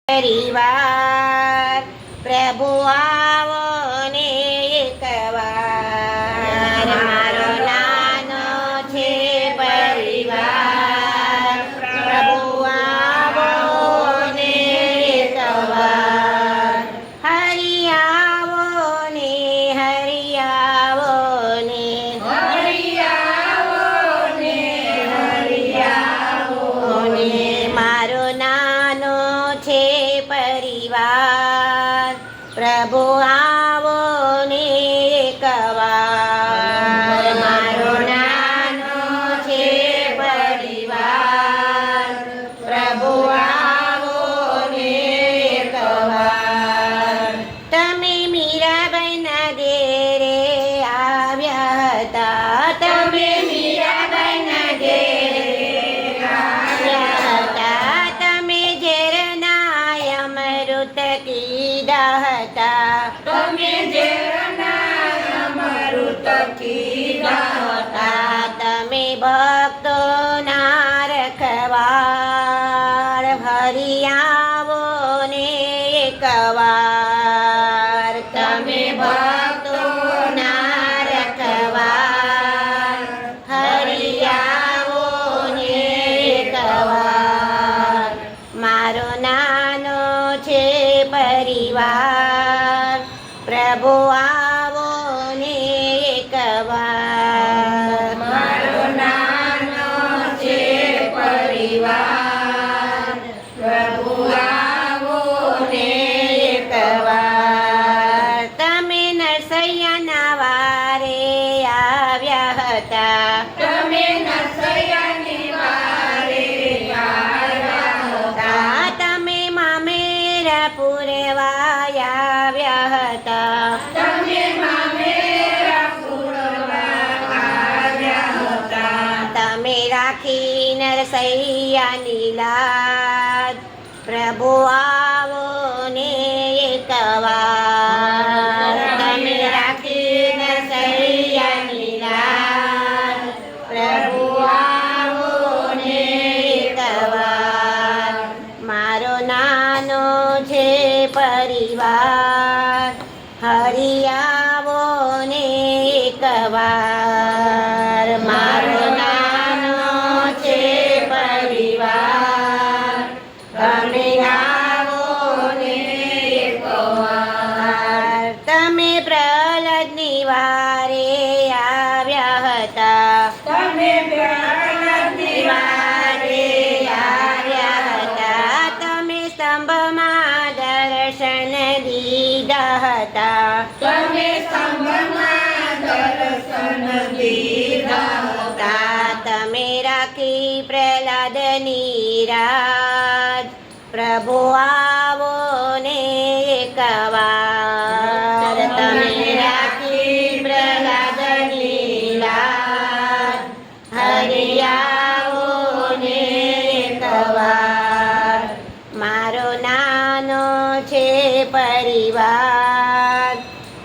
પરિવાર પ્રભુ આવો ને એકવાર મારો નાનો છે પરિવાર પ્રભુ આવો ને એકવાર હરિ આવો ને હરિ આવો ને હરિ આવો ને હરિ આવો ને મારો નાનો છે પરિવાર પ્રભુ આવો ને એકવાર મારો નાનો છે પરિવાર પ્રભુ આવો ને એકવાર તમે મીરાબાઈના ઘેરે આવ્યા હતા તમે મીરાબાઈના ઘેરે આવ્યા હતા તમે ઝેરના અમૃત કીધા હતા તમે ઝેરના અમૃત કીધા હતા તમે ભક્તોના રખવાળ હરિ આવો ને એકવાર તમે ભક્તોના રખવાળ હરિ આવો ને એકવાર મારો નાનો છે પરિવાર પ્રભુ આવો ને એકવાર મારો નાનો છે પરિવાર પ્રભુ આવો ને એકવાર તમે નરસૈયાના વારે આવ્યા હતા તમે નરસૈયાની વારે આવ્યા હતા તમે મામેરા પુરવા આવ્યા હતા તમે મામેરા પુરવા આવ્યા હતા તમે રાખી નરસૈયાની લાજ પ્રભુ આવો ને એકવાર તમે રાખી નરસૈયાની લાજ પ્રભુ આવો ને એકવાર મારો નાનો છે પરિવાર હરિ આવો ને એકવાર મારો નાનો છે પરિવાર તમે આવો ને એકવાર તમે પ્રહલાદની વારે આવ્યા હતા તમે પ્રહલાદની વારે આવ્યા હતા તમે સ્તંભમાં દર્શન દીધા હતા તમે સ્તંભમાં દર્શન દીધા હતા તમે રાખી પ્રહલાદની રાજ પ્રભુ આવો ને એકવાર તમે રાખી પ્રહલાદની રાજ હરિ આવો ને એકવાર મારો નાનો છે પરિવાર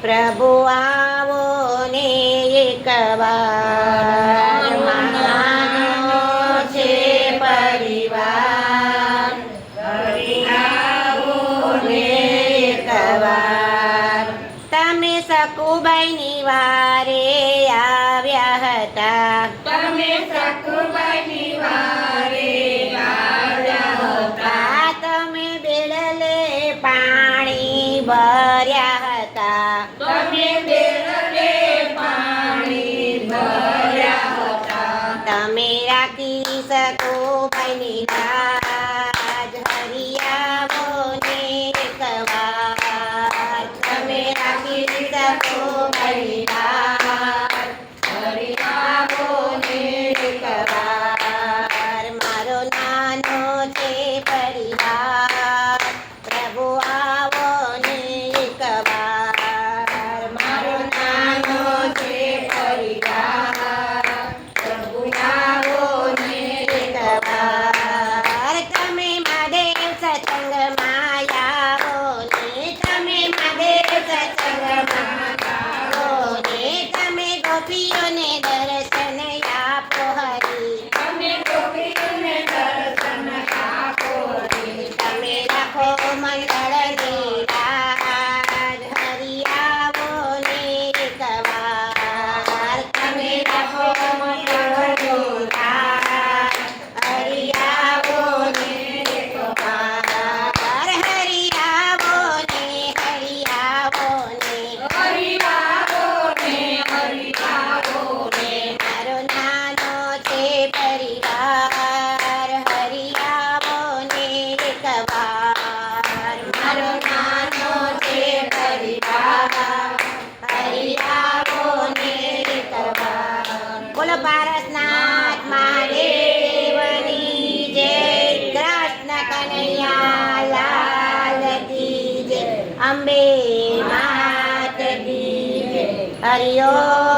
પ્રભુ આવો ને એકવાર મારો નાનો છે પરિવાર હરિ આવો ને એકવાર તમે સકુબાઈની વારે આવ્યા હતા તમે સકુબાઈની વારે આવ્યા હતા તમે બેડલે પાણી ભર્યા હતા તમે બેડલે પાણી ભર્યા હતા તમે રાખી સકુબાઈની લાજ હરિ આવો ને એકવાર તમે રાખી સકુબાઈની લાજ હરિ આવો ને એકવાર મારો નાનો છે પરિવાર પ્રભુ આવો ને એકવાર મંડળ ધીરાજ હરિ આવો ને એકવાર તમે રાખો મંડળ ધીરાજ હરિ આવો ને એકવાર હરિ આવો ને હરિ આવો ને હરિ આવો ને હરિ આવો ને મારો નાનો છે પરિવાર હરિ આવો ને એકવાર મારો નાનો છે પરિવાર હરિ આવો ને એકવાર બોલો પારસનાથ મહાદેવની જય કૃષ્ણ કનૈયા લાલ કી જય અંબે માત કી જય હરિ ઓમ